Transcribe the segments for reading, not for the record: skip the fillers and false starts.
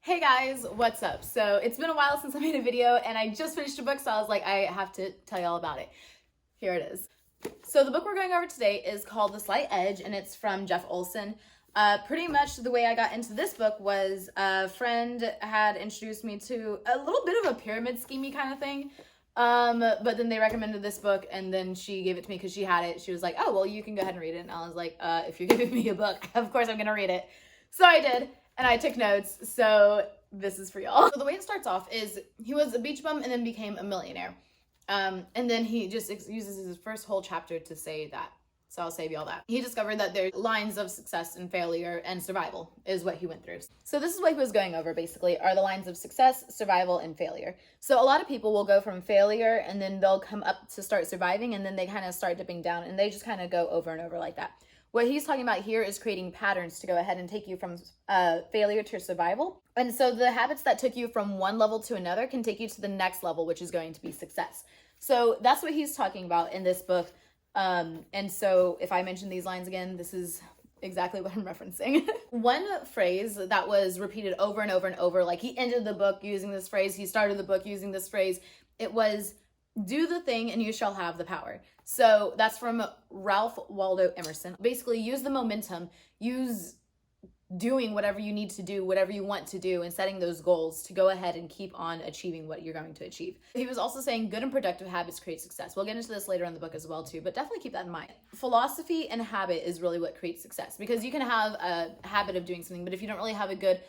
Hey guys, what's up? So it's been a while since I made a video and I just finished a book, so I was like, I have to tell you all about it. Here it is. So the book we're going over today is called The Slight Edge, and it's from Jeff Olson. Pretty much the way I got into this book was a friend had introduced me to a little bit of a pyramid scheme-y kind of thing. But then they recommended this book, and then she gave it to me because she had it. She was like, oh, well, you can go ahead and read it. And I was like, if you're giving me a book, of course I'm going to read it. So I did. And I took notes, so this is for y'all. So the way it starts off is he was a beach bum and then became a millionaire. And then he just uses his first whole chapter to say that. So I'll save y'all that. He discovered that there's lines of success and failure and survival is what he went through. So this is what he was going over basically, are the lines of success, survival, and failure. So a lot of people will go from failure and then they'll come up to start surviving, and then they kind of start dipping down, and they just kind of go over and over like that. What he's talking about here is creating patterns to go ahead and take you from failure to survival. And so the habits that took you from one level to another can take you to the next level, which is going to be success. So that's what he's talking about in this book. And so if I mention these lines again, this is exactly what I'm referencing. One phrase that was repeated over and over and over, like he ended the book using this phrase, he started the book using this phrase, it was, do the thing and you shall have the power. So that's from Ralph Waldo Emerson. Basically, use the momentum, use doing whatever you need to do, whatever you want to do, and setting those goals to go ahead and keep on achieving what you're going to achieve. He was also saying good and productive habits create success. We'll get into this later in the book as well too, but definitely keep that in mind. Philosophy and habit is really what creates success, because you can have a habit of doing something, but if you don't really have a good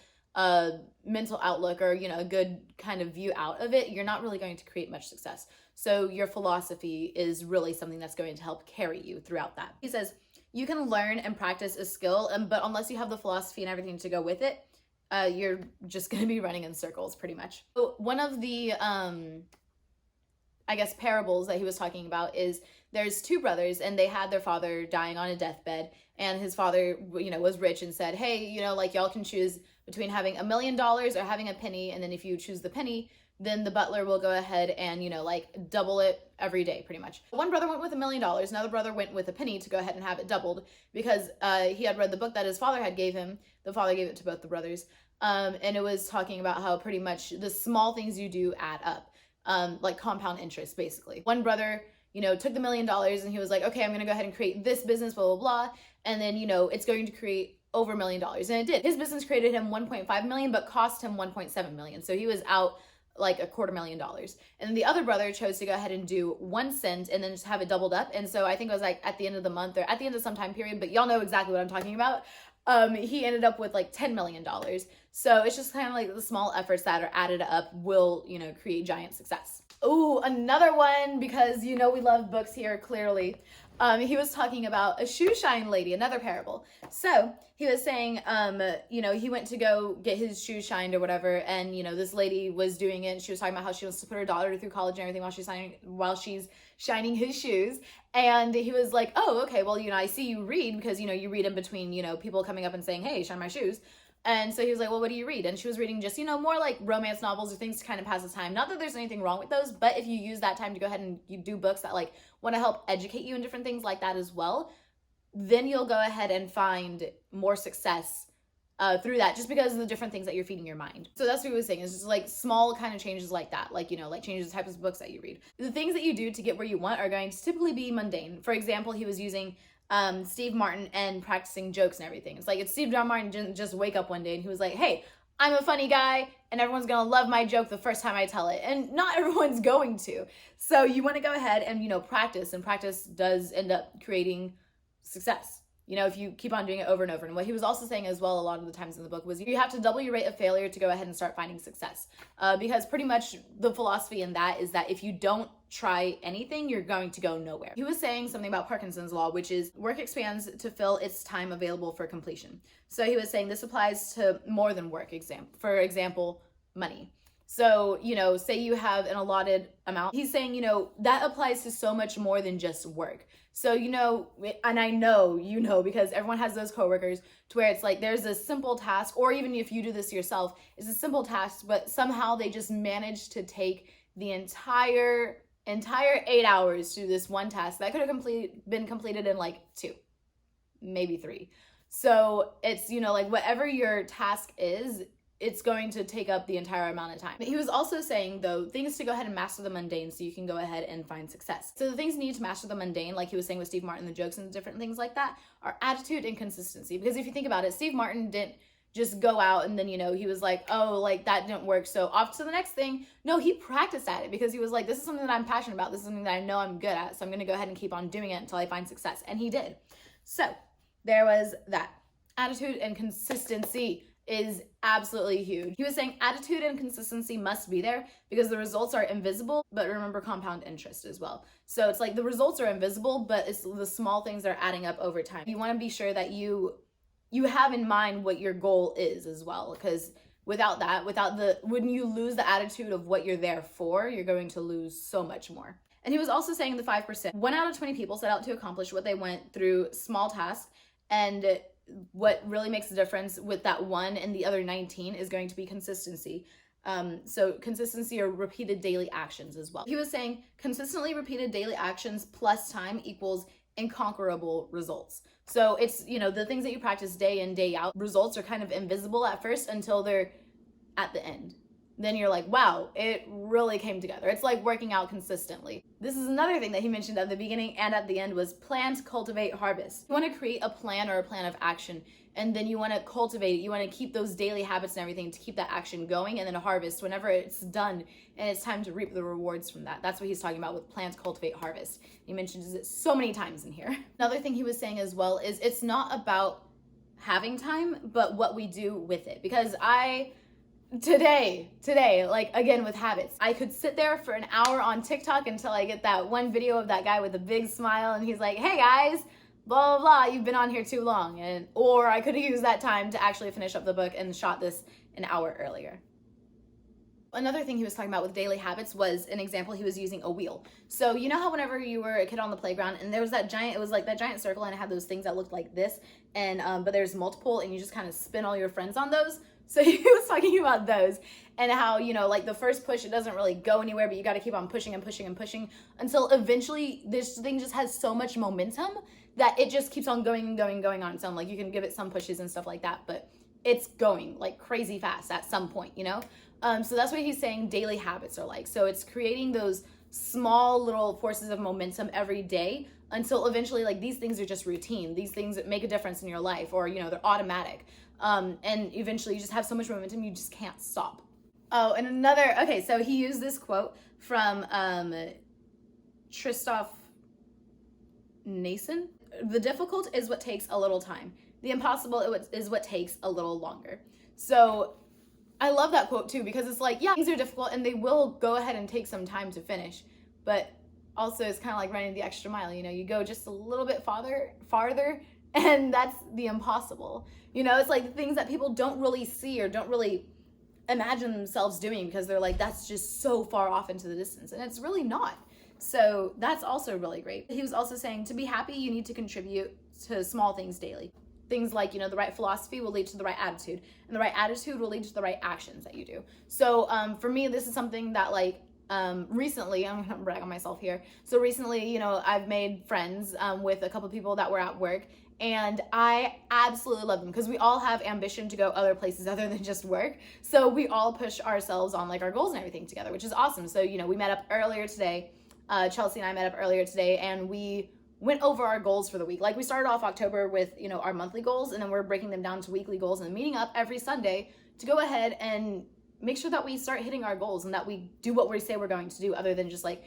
mental outlook or, a good kind of view out of it, you're not really going to create much success. So your philosophy is really something that's going to help carry you throughout that. He says, you can learn and practice a skill, but unless you have the philosophy and everything to go with it, you're just going to be running in circles pretty much. So one of the, parables that he was talking about is there's two brothers, and they had their father dying on a deathbed, and his father, was rich and said, hey, y'all can choose between having $1 million or having a penny. And then if you choose the penny, then the butler will go ahead and, double it every day pretty much. One brother went with $1 million. Another brother went with a penny to go ahead and have it doubled because he had read the book that his father had gave him. The father gave it to both the brothers. And it was talking about how pretty much the small things you do add up, like compound interest, basically. One brother, took the $1 million and he was like, okay, I'm going to go ahead and create this business, blah, blah, blah. And then, it's going to create over $1 million. And it did. His business created him 1.5 million, but cost him 1.7 million. So he was out like $250,000. And the other brother chose to go ahead and do 1 cent and then just have it doubled up. And so I think it was like at the end of the month or at the end of some time period, but y'all know exactly what I'm talking about. He ended up with like $10 million. So it's just kind of like the small efforts that are added up will, create giant success. Oh, another one, because we love books here, clearly. He was talking about a shoe shine lady, another parable. So he was saying, he went to go get his shoes shined or whatever, and this lady was doing it. And she was talking about how she wants to put her daughter through college and everything while she's shining his shoes. And he was like, oh, okay, well, I see you read, because you read in between people coming up and saying, hey, shine my shoes. And so he was like, well, what do you read? And she was reading just, more like romance novels or things to kind of pass the time. Not that there's anything wrong with those, but if you use that time to go ahead and you do books that like want to help educate you in different things like that as well, then you'll go ahead and find more success through that, just because of the different things that you're feeding your mind. So that's what he was saying. It's just like small kind of changes like that, like, like changes the types of books that you read. The things that you do to get where you want are going to typically be mundane. For example, he was using Steve Martin and practicing jokes and everything. It's like, if Steve John Martin didn't just wake up one day and he was like, hey, I'm a funny guy and everyone's gonna love my joke the first time I tell it. And not everyone's going to. So you wanna go ahead and, practice, and practice does end up creating success. If you keep on doing it over and over. And what he was also saying as well a lot of the times in the book was you have to double your rate of failure to go ahead and start finding success. Because pretty much the philosophy in that is that if you don't try anything, you're going to go nowhere. He was saying something about Parkinson's law, which is work expands to fill its time available for completion. So he was saying this applies to more than work. For example, money. So, say you have an allotted amount. He's saying, that applies to so much more than just work. So, and I know, because everyone has those coworkers to where it's like there's a simple task, or even if you do this yourself, it's a simple task, but somehow they just manage to take the entire 8 hours to do this one task that could have been completed in like 2, maybe 3. So it's, like whatever your task is, it's going to take up the entire amount of time. He was also saying, though, things to go ahead and master the mundane so you can go ahead and find success. So the things you need to master the mundane, like he was saying with Steve Martin, the jokes and different things like that, are attitude and consistency. Because if you think about it, Steve Martin didn't just go out and then, you know, he was like, oh, like that didn't work, so off to the next thing. No, he practiced at it because he was like, this is something that I'm passionate about. This is something that I know I'm good at. So I'm going to go ahead and keep on doing it until I find success. And he did. So there was that. Attitude and consistency is absolutely huge. He was saying attitude and consistency must be there because the results are invisible, but remember compound interest as well. So it's like the results are invisible, but it's the small things that are adding up over time. You want to be sure that you have in mind what your goal is as well, because without when you lose the attitude of what you're there for, you're going to lose so much more. And he was also saying the 5%. 1 out of 20 people set out to accomplish what they went through small tasks, and what really makes the difference with that 1 and the other 19 is going to be consistency. So consistency or repeated daily actions as well. He was saying consistently repeated daily actions plus time equals inconquerable results. So it's, you know, the things that you practice day in, day out, results are kind of invisible at first until they're at the end. Then you're like, wow, it really came together. It's like working out consistently. This is another thing that he mentioned at the beginning and at the end was plant, cultivate, harvest. You want to create a plan or a plan of action, and then you want to cultivate it. You want to keep those daily habits and everything to keep that action going, and then harvest whenever it's done and it's time to reap the rewards from that. That's what he's talking about with plant, cultivate, harvest. He mentions it so many times in here. Another thing he was saying as well is it's not about having time, but what we do with it. Because today, like again with habits, I could sit there for an hour on TikTok until I get that one video of that guy with a big smile and he's like, hey guys, blah, blah, blah, you've been on here too long. Or I could have used that time to actually finish up the book and shot this an hour earlier. Another thing he was talking about with daily habits was an example he was using a wheel. So you know how whenever you were a kid on the playground and there was that giant, it was like that giant circle and it had those things that looked like this, and but there's multiple and you just kind of spin all your friends on those. So he was talking about those and how, you know, like the first push, it doesn't really go anywhere, but you got to keep on pushing and pushing and pushing until eventually this thing just has so much momentum that it just keeps on going and going and going on its own. Like you can give it some pushes and stuff like that, but it's going like crazy fast at some point, you know? So that's what he's saying daily habits are like. So it's creating those small little forces of momentum every day until eventually like these things are just routine. These things that make a difference in your life, or, you know, they're automatic. And eventually you just have so much momentum, you just can't stop. Oh, and okay, so he used this quote from Christoph Nason. The difficult is what takes a little time. The impossible is what takes a little longer. So I love that quote too, because it's like, yeah, things are difficult and they will go ahead and take some time to finish, but also it's kind of like running the extra mile, you know, you go just a little bit farther, and that's the impossible. You know, it's like the things that people don't really see or don't really imagine themselves doing because they're like, that's just so far off into the distance, and it's really not. So that's also really great. He was also saying to be happy, you need to contribute to small things daily. Things like, you know, the right philosophy will lead to the right attitude, and the right attitude will lead to the right actions that you do. So for me, this is something that like recently, I'm gonna brag on myself here. So recently, you know, I've made friends with a couple of people that were at work, and I absolutely love them because we all have ambition to go other places other than just work. So we all push ourselves on like our goals and everything together, which is awesome. So, you know, we met up earlier today. Chelsea and I met up earlier today, and we went over our goals for the week. Like we started off October with, you know, our monthly goals, and then we're breaking them down to weekly goals and meeting up every Sunday to go ahead and make sure that we start hitting our goals and that we do what we say we're going to do, other than just like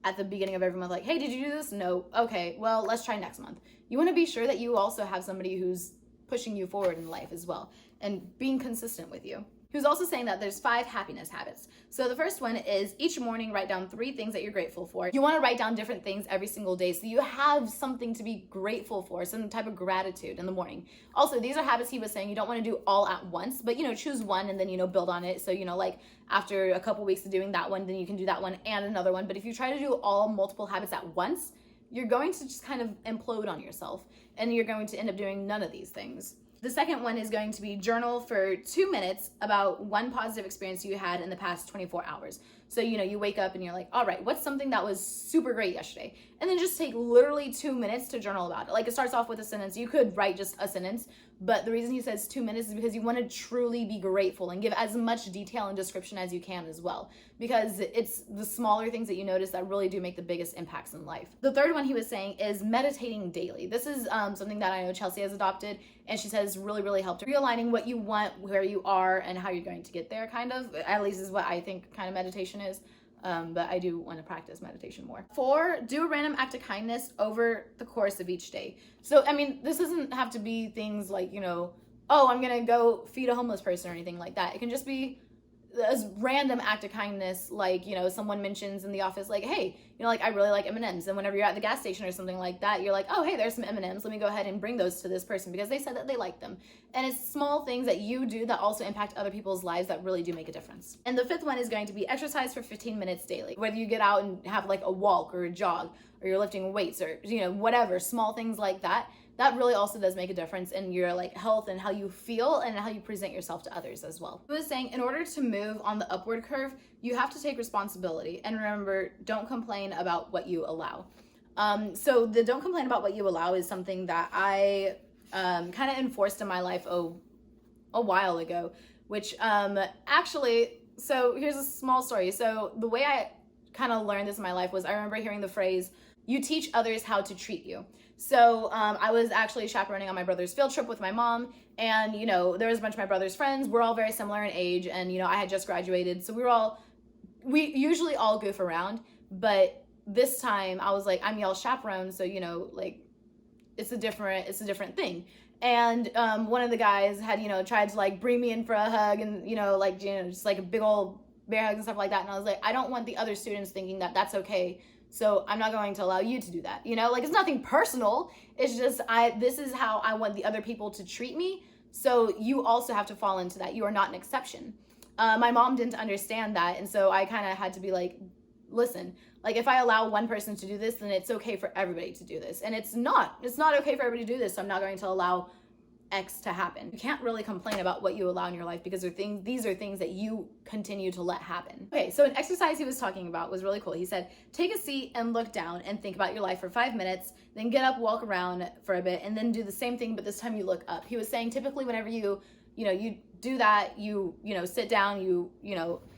at the beginning of every month, like, hey, did you do this? No. Okay, well, let's try next month. You want to be sure that you also have somebody who's pushing you forward in life as well and being consistent with you. He was also saying that there's 5 happiness habits. So the first one is each morning write down 3 things that you're grateful for. You want to write down different things every single day so you have something to be grateful for, some type of gratitude in the morning. Also, these are habits he was saying you don't want to do all at once, but, you know, choose one and then, you know, build on it. So, you know, like after a couple weeks of doing that one, then you can do that one and another one. But if you try to do all multiple habits at once, you're going to just kind of implode on yourself and you're going to end up doing none of these things. The second one is going to be journal for 2 minutes about one positive experience you had in the past 24 hours. So, you know, you wake up and you're like, all right, what's something that was super great yesterday? And then just take literally 2 minutes to journal about it. Like it starts off with a sentence. You could write just a sentence, But the reason he says 2 minutes is because you want to truly be grateful and give as much detail and description as you can as well. Because it's the smaller things that you notice that really do make the biggest impacts in life. The third one he was saying is meditating daily. This is something that I know Chelsea has adopted, and she says really helped her. Realigning what you want, where you are, and how you're going to get there, kind of. At least is what I think kind of meditation is. But I do want to practice meditation more. 4, do a random act of kindness over the course of each day. So, I mean, this doesn't have to be things like, you know, oh, I'm going to go feed a homeless person or anything like that. It can just be a random act of kindness, like, you know, someone mentions in the office, like, hey, you know, like, I really like M&Ms. And whenever you're at the gas station or something like that, you're like, oh, hey, there's some M&Ms. Let me go ahead and bring those to this person because they said that they like them. And it's small things that you do that also impact other people's lives that really do make a difference. And the 5th one is going to be exercise for 15 minutes daily. Whether you get out and have like a walk or a jog, or you're lifting weights, or, you know, whatever, small things like that, that really also does make a difference in your like health and how you feel and how you present yourself to others as well. He was saying in order to move on the upward curve, you have to take responsibility, and remember, don't complain about what you allow. So the don't complain about what you allow is something that I kind of enforced in my life a while ago, which actually, so here's a small story. So the way I kind of learned this in my life was I remember hearing the phrase, you teach others how to treat you. So I was actually chaperoning on my brother's field trip with my mom, and, you know, there was a bunch of my brother's friends. We're all very similar in age, and, you know, I had just graduated, so we usually all goof around, but this time I was like, I'm y'all's chaperone, so, you know, like, it's a different thing. And one of the guys had, you know, tried to like bring me in for a hug, and, you know, like, you know, just like a big old bear hug and stuff like that. And I was like, I don't want the other students thinking that that's okay, so I'm not going to allow you to do that. You know, like, it's nothing personal. It's just, this is how I want the other people to treat me. So you also have to fall into that. You are not an exception. My mom didn't understand that. And so I kind of had to be like, listen, like, if I allow one person to do this, then it's okay for everybody to do this. And it's not okay for everybody to do this. So I'm not going to allow X to happen. You can't really complain about what you allow in your life, because these are things that you continue to let happen. Okay, so an exercise he was talking about was really cool. He said, take a seat and look down and think about your life for 5 minutes, then get up, walk around for a bit, and then do the same thing, but this time you look up. He was saying typically whenever you do that, you sit down, you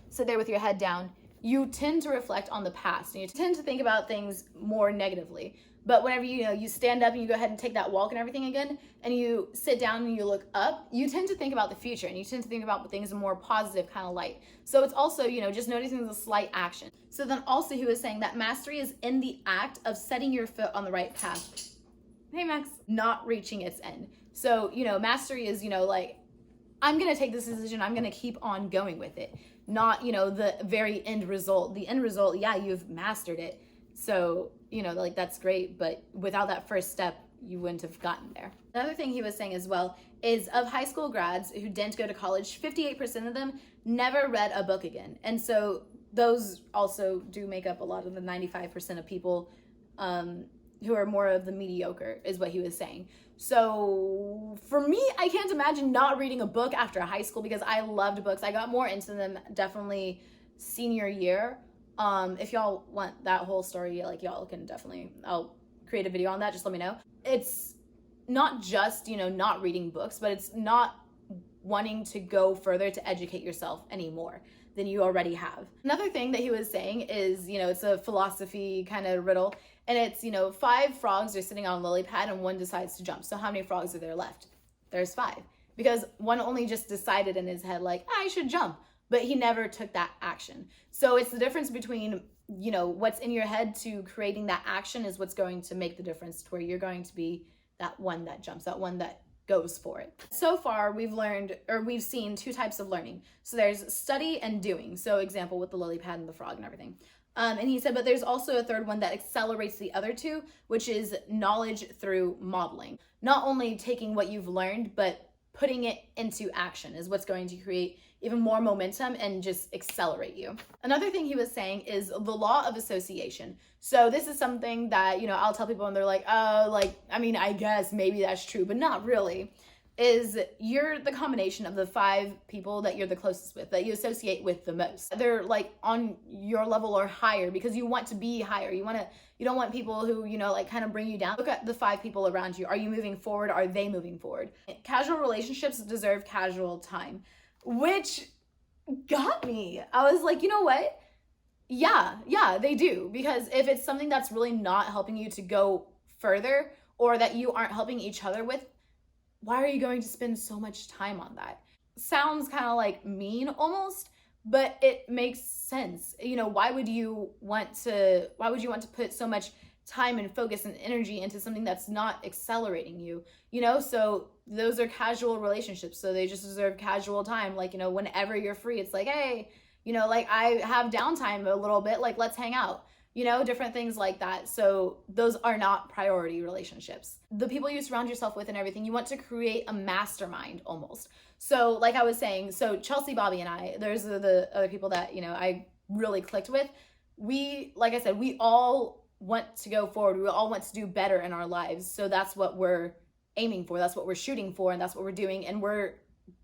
sit there with your head down, you tend to reflect on the past, and you tend to think about things more negatively. But whenever you stand up and you go ahead and take that walk and everything again, and you sit down and you look up, you tend to think about the future, and you tend to think about things in a more positive kind of light. So it's also, just noticing the slight action. So then also he was saying that mastery is in the act of setting your foot on the right path. Hey, Max. Not reaching its end. So, mastery is, like, I'm going to take this decision, I'm going to keep on going with it. Not, the very end result. The end result, yeah, you've mastered it. So, like, that's great, but without that first step, you wouldn't have gotten there. Another thing he was saying as well is, of high school grads who didn't go to college, 58% of them never read a book again. And so those also do make up a lot of the 95% of people who are more of the mediocre, is what he was saying. So for me, I can't imagine not reading a book after high school, because I loved books. I got more into them definitely senior year. If y'all want that whole story, like, y'all can definitely, I'll create a video on that, just let me know. It's not just, not reading books, but it's not wanting to go further to educate yourself anymore than you already have. Another thing that he was saying is, it's a philosophy kind of riddle, and it's, 5 frogs are sitting on a lily pad and one decides to jump. So how many frogs are there left? There's 5, because one only just decided in his head, like, I should jump. But he never took that action. So it's the difference between, what's in your head to creating that action is what's going to make the difference, to where you're going to be that one that jumps, that one that goes for it. So far, we've seen 2 types of learning. So there's study and doing. So example with the lily pad and the frog and everything. And he said, but there's also a third one that accelerates the other 2, which is knowledge through modeling. Not only taking what you've learned, but putting it into action is what's going to create even more momentum and just accelerate you. Another thing he was saying is the law of association. So this is something that, I'll tell people and they're like, oh, like, I mean, I guess maybe that's true, but not really. is you're the combination of the 5 people that you're the closest with, that you associate with the most. They're like on your level or higher because you want to be higher. You don't want people who, like kind of bring you down. Look at the 5 people around you. Are you moving forward? Are they moving forward? Casual relationships deserve casual time, which got me. I was like, you know what? Yeah, they do. Because if it's something that's really not helping you to go further, or that you aren't helping each other with, why are you going to spend so much time on that? Sounds kind of like mean almost, but it makes sense. Why would you want to put so much time and focus and energy into something that's not accelerating you? So those are casual relationships. So they just deserve casual time. Like, whenever you're free, it's like, hey, like I have downtime a little bit, like let's hang out. Different things like that. So those are not priority relationships. The people you surround yourself with and everything, you want to create a mastermind almost. So like I was saying, so Chelsea, Bobby, and I, there's the other people that, I really clicked with. Like I said, we all want to go forward. We all want to do better in our lives. So that's what we're aiming for. That's what we're shooting for. And that's what we're doing. And we're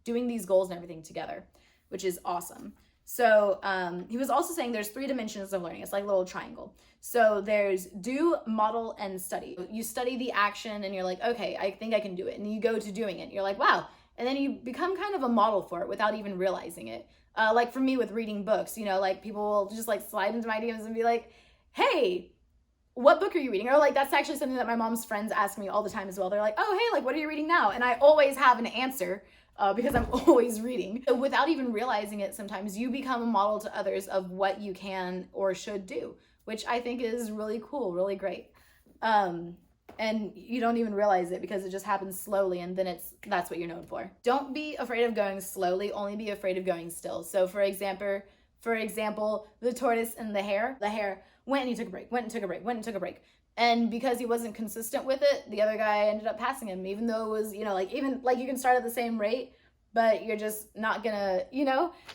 doing these goals and everything together, which is awesome. So he was also saying there's 3 dimensions of learning. It's like a little triangle. So there's do, model, and study. You study the action and you're like, okay, I think I can do it. And you go to doing it. You're like, wow. And then you become kind of a model for it without even realizing it. Like for me with reading books, like people will just like slide into my DMs and be like, hey, what book are you reading? Or like, that's actually something that my mom's friends ask me all the time as well. They're like, oh, hey, like, what are you reading now? And I always have an answer. Because I'm always reading. So without even realizing it, sometimes you become a model to others of what you can or should do, which I think is really cool, really great. And you don't even realize it because it just happens slowly, and then that's what you're known for. Don't be afraid of going slowly, only be afraid of going still. So for example, the tortoise and the hare went and he took a break, went and took a break, went and took a break. And because he wasn't consistent with it, the other guy ended up passing him, even though it was, even like you can start at the same rate, but you're just not gonna,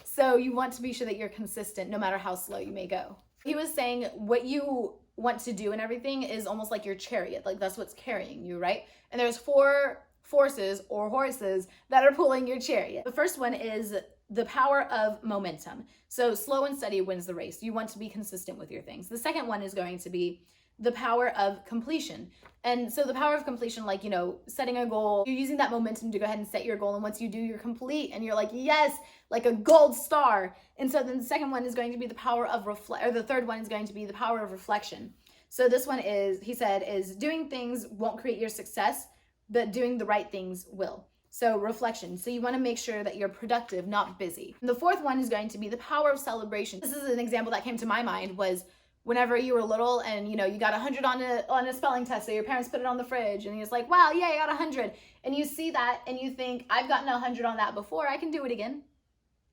so you want to be sure that you're consistent no matter how slow you may go. He was saying what you want to do and everything is almost like your chariot, like that's what's carrying you, right? And there's 4 forces or horses that are pulling your chariot. The first one is the power of momentum. So slow and steady wins the race. You want to be consistent with your things. The second one is going to be the power of completion. And so the power of completion, like, setting a goal, you're using that momentum to go ahead and set your goal. And once you do, you're complete and you're like, yes, like a gold star. And so then the second one is going to be the power of the third one is going to be the power of reflection. So this one is, he said, is doing things won't create your success, but doing the right things will. So reflection. So you want to make sure that you're productive, not busy. And the fourth one is going to be the power of celebration. This is an example that came to my mind was whenever you were little and, you got 100 on a spelling test, so your parents put it on the fridge and you're just like, wow, yeah, I got 100. And you see that and you think, I've gotten 100 on that before, I can do it again.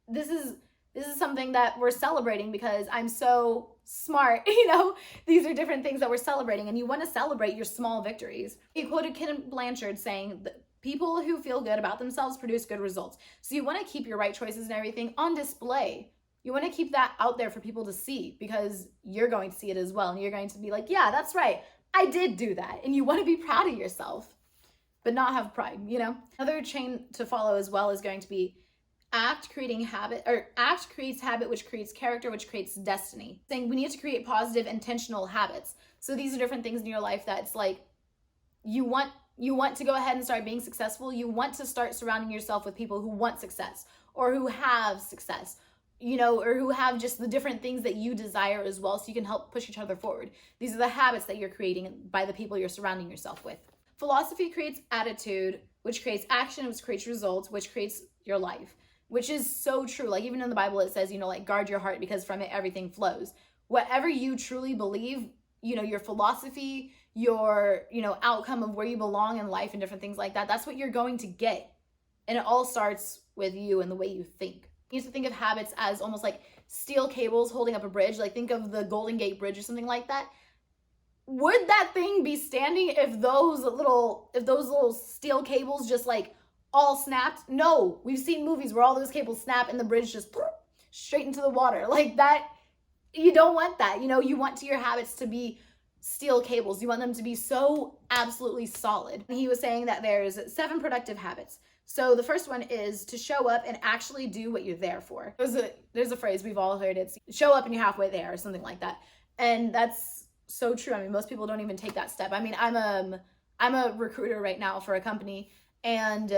This is something that we're celebrating because I'm so smart, these are different things that we're celebrating, and you want to celebrate your small victories. He quoted Ken Blanchard saying, people who feel good about themselves produce good results. So you want to keep your right choices and everything on display. You want to keep that out there for people to see because you're going to see it as well. And you're going to be like, yeah, that's right. I did do that. And you want to be proud of yourself, but not have pride, Another chain to follow as well is going to be act creates habit, which creates character, which creates destiny. Saying we need to create positive, intentional habits. So these are different things in your life that's like, you want to go ahead and start being successful. You want to start surrounding yourself with people who want success or who have success, or who have just the different things that you desire as well, so you can help push each other forward. These are the habits that you're creating by the people you're surrounding yourself with. Philosophy creates attitude, which creates action, which creates results, which creates your life, which is so true. Like even in the Bible, it says, like guard your heart because from it, everything flows. Whatever you truly believe, your philosophy, your, outcome of where you belong in life and different things like that, that's what you're going to get. And it all starts with you and the way you think. You have to think of habits as almost like steel cables holding up a bridge. Like think of the Golden Gate Bridge or something like that. Would that thing be standing if those little steel cables just like all snapped? No, we've seen movies where all those cables snap and the bridge just straight into the water. Like that, you don't want that. You want your habits to be steel cables. You want them to be so absolutely solid. And he was saying that there's 7 productive habits. So the first one is to show up and actually do what you're there for. There's a phrase we've all heard, it's show up and you're halfway there, or something like that. And that's so true. I mean, most people don't even take that step. I mean, I'm a recruiter right now for a company, and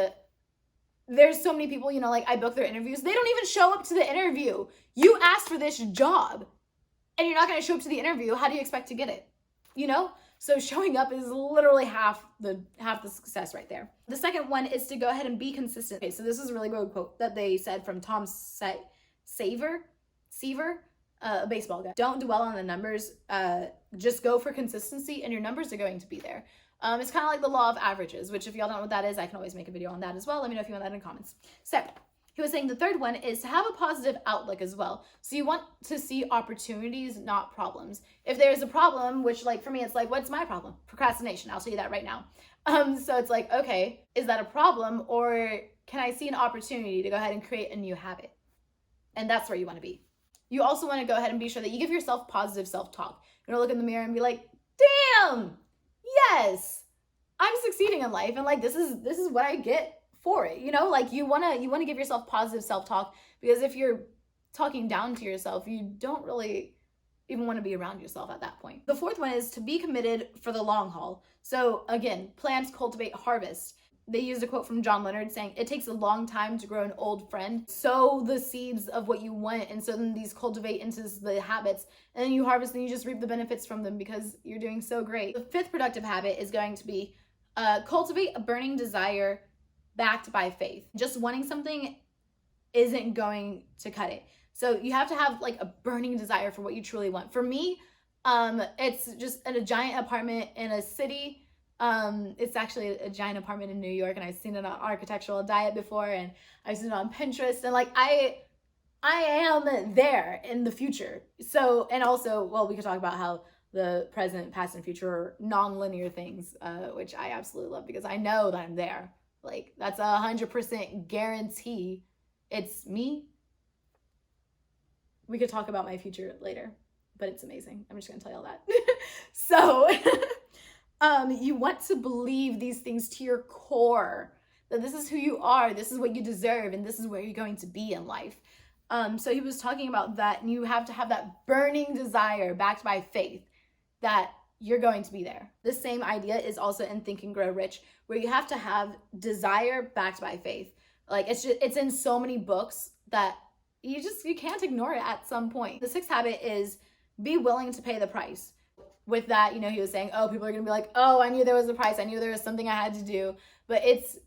there's so many people, you know, like I book their interviews. They don't even show up to the interview. You asked for this job and you're not going to show up to the interview. How do you expect to get it? You know? So showing up is literally half the success right there. The second one is to go ahead and be consistent. Okay, so this is a really good quote that they said from Tom Seaver, a baseball guy. Don't dwell on the numbers. Just go for consistency and your numbers are going to be there. It's kind of like the law of averages, which if y'all don't know what that is, I can always make a video on that as well. Let me know if you want that in the comments. So he was saying the third one is to have a positive outlook as well. So you want to see opportunities, not problems. If there's a problem, which like for me, it's like, what's my problem? Procrastination. I'll tell you that right now. So it's like, okay, is that a problem, or can I see an opportunity to go ahead and create a new habit? And that's where you want to be. You also want to go ahead and be sure that you give yourself positive self-talk. You know, look in the mirror and be like, damn, yes, I'm succeeding in life, and like this is what I get for it. You know, like you wanna give yourself positive self-talk, because if you're talking down to yourself, you don't really even want to be around yourself at that point. The fourth one is to be committed for the long haul. So again, plant, cultivate, harvest. They used a quote from John Leonard saying, it takes a long time to grow an old friend. Sow the seeds of what you want, and so then these cultivate into the habits, and then you harvest and you just reap the benefits from them because you're doing so great. The fifth productive habit is going to be cultivate a burning desire backed by faith. Just wanting something isn't going to cut it. So you have to have like a burning desire for what you truly want. For me, it's just a giant apartment in a city. It's actually a giant apartment in New York, and I've seen it on Architectural Diet before, and I've seen it on Pinterest, and like I am there in the future. So, and also, well, we could talk about how the present, past, and future are non-linear things, which I absolutely love, because I know that I'm there. Like, that's 100% guarantee it's me. We could talk about my future later, but it's amazing. I'm just gonna tell you all that. So you want to believe these things to your core, that this is who you are, this is what you deserve, and this is where you're going to be in life. So he was talking about that, and you have to have that burning desire backed by faith that you're going to be there. The same idea is also in Think and Grow Rich, where you have to have desire backed by faith. Like it's in so many books that you can't ignore it at some point. The sixth habit is be willing to pay the price. With that, you know, he was saying, oh, people are going to be like, oh, I knew there was a price. I knew there was something I had to do. But it's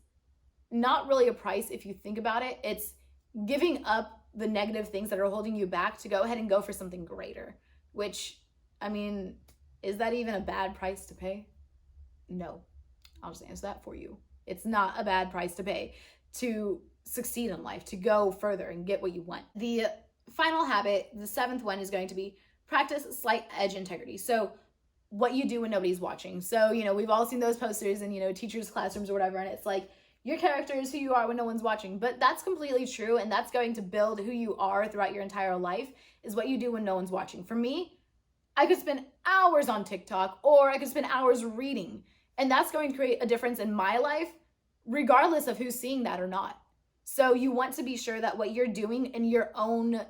not really a price if you think about it. It's giving up the negative things that are holding you back to go ahead and go for something greater, which, I mean, is that even a bad price to pay? No. I'll just answer that for you. It's not a bad price to pay to succeed in life, to go further and get what you want. The final habit, the seventh one, is going to be practice slight edge integrity. So what you do when nobody's watching. So, you know, we've all seen those posters in, you know, teachers' classrooms or whatever, and it's like, your character is who you are when no one's watching. But that's completely true, and that's going to build who you are throughout your entire life, is what you do when no one's watching. For me, I could spend hours on TikTok, or I could spend hours reading, and that's going to create a difference in my life, regardless of who's seeing that or not. So you want to be sure that what you're doing in your own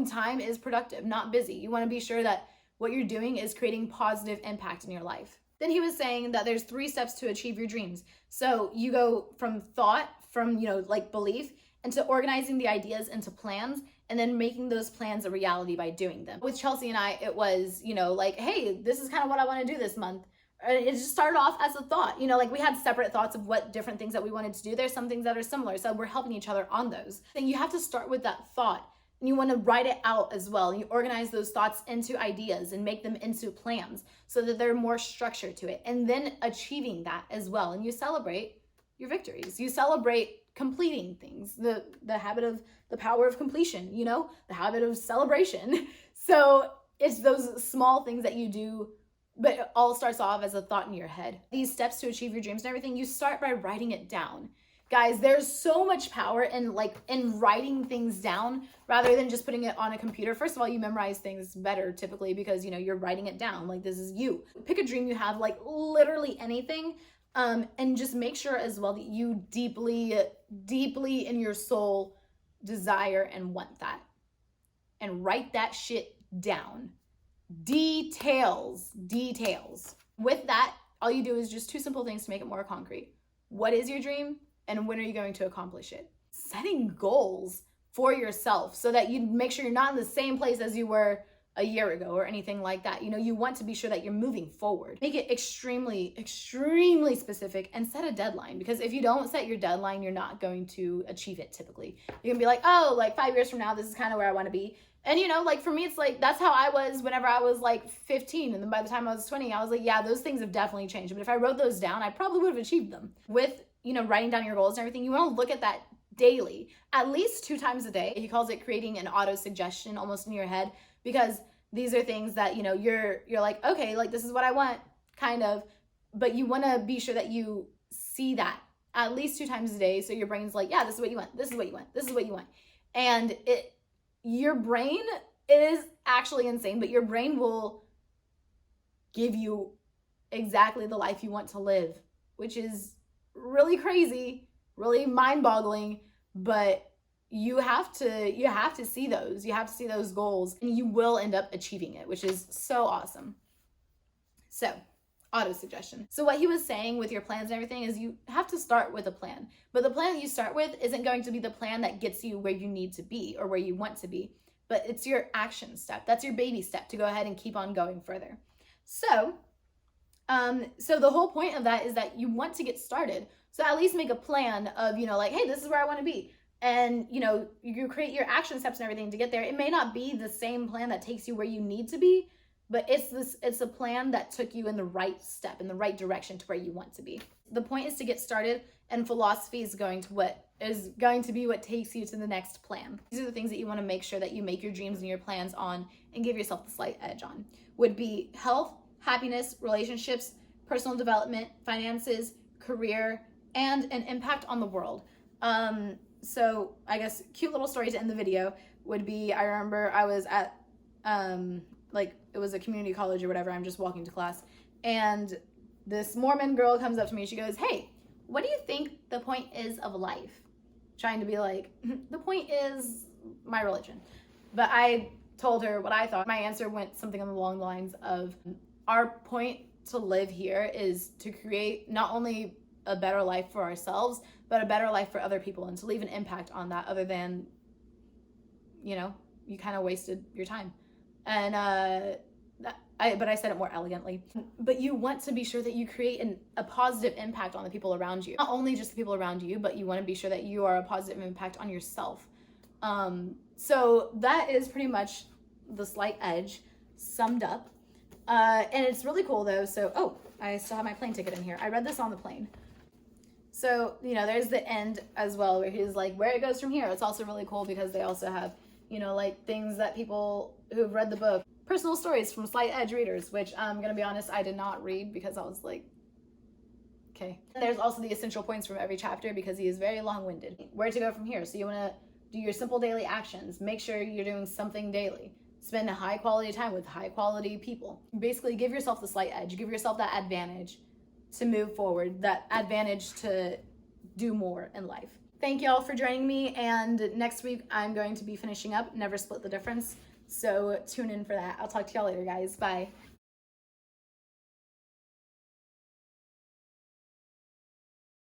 time is productive, not busy. You want to be sure that what you're doing is creating positive impact in your life. Then he was saying that there's 3 steps to achieve your dreams. So you go from thought, from, you know, like belief, into organizing the ideas into plans, and then making those plans a reality by doing them. With Chelsea and I, it was, you know, like, hey, this is kind of what I want to do this month. It just started off as a thought, you know, like we had separate thoughts of what different things that we wanted to do. There's some things that are similar, so we're helping each other on those. And you have to start with that thought, and you want to write it out as well. And you organize those thoughts into ideas and make them into plans so that they're more structured to it. And then achieving that as well. And you celebrate your victories. You celebrate completing things, the habit of the power of completion, you know, the habit of celebration. So it's those small things that you do, but it all starts off as a thought in your head. These steps to achieve your dreams and everything, you start by writing it down. Guys, there's so much power in writing things down rather than just putting it on a computer. First of all, you memorize things better typically because, you know, you're writing it down. Like, this is you. Pick a dream you have, like literally anything. And just make sure as well that you deeply, deeply in your soul desire and want that. And write that shit down. Details. With that, all you do is just 2 simple things to make it more concrete. What is your dream, and when are you going to accomplish it? Setting goals for yourself so that you make sure you're not in the same place as you were a year ago or anything like that. You know, you want to be sure that you're moving forward. Make it extremely, extremely specific and set a deadline, because if you don't set your deadline, you're not going to achieve it typically. You can be like, oh, like 5 years from now, this is kind of where I want to be. And, you know, like for me, it's like, that's how I was whenever I was like 15. And then by the time I was 20, I was like, yeah, those things have definitely changed. But if I wrote those down, I probably would have achieved them. With, you know, writing down your goals and everything, you want to look at that daily, at least 2 times a day. He calls it creating an auto suggestion almost in your head, because these are things that, you know, you're like, okay, like this is what I want, kind of, but you want to be sure that you see that at least 2 times a day. So your brain's like, yeah, this is what you want. This is what you want. This is what you want. And your brain is actually insane, but your brain will give you exactly the life you want to live, which is really crazy, really mind-boggling, but you have to see those. You have to see those goals, and you will end up achieving it, which is so awesome. So, auto-suggestion. So what he was saying with your plans and everything is you have to start with a plan. But the plan that you start with isn't going to be the plan that gets you where you need to be or where you want to be, but it's your action step. That's your baby step to go ahead and keep on going further. So the whole point of that is that you want to get started. So at least make a plan of, you know, like, hey, this is where I want to be. And, you know, you create your action steps and everything to get there. It may not be the same plan that takes you where you need to be, but it's a plan that took you in the right step, in the right direction to where you want to be. The point is to get started, and philosophy is going to be what takes you to the next plan. These are the things that you want to make sure that you make your dreams and your plans on and give yourself the slight edge on. Would be health, happiness, relationships, personal development, finances, career, and an impact on the world. So I guess cute little story to end the video would be, I remember I was at, like it was a community college or whatever. I'm just walking to class, and this Mormon girl comes up to me. She goes, hey, what do you think the point is of life? Trying to be like, the point is my religion. But I told her what I thought. My answer went something along the lines of, our point to live here is to create not only a better life for ourselves, but a better life for other people, and to leave an impact on that, other than, you know, you kind of wasted your time. And but I said it more elegantly. But you want to be sure that you create a positive impact on the people around you. Not only just the people around you, but you want to be sure that you are a positive impact on yourself. So that is pretty much the slight edge summed up. And it's really cool though. So, oh, I still have my plane ticket in here. I read this on the plane. So, you know, there's the end as well, where he's like, where it goes from here. It's also really cool because they also have, you know, like things that people who've read the book, personal stories from slight edge readers, which I'm going to be honest, I did not read because I was like, okay. And there's also the essential points from every chapter because he is very long-winded. Where to go from here? So you want to do your simple daily actions. Make sure you're doing something daily. Spend a high quality time with high quality people. Basically give yourself the slight edge. Give yourself that advantage to move forward, that advantage to do more in life. Thank y'all for joining me, and next week I'm going to be finishing up Never Split the Difference, so tune in for that. I'll talk to y'all later, guys. Bye.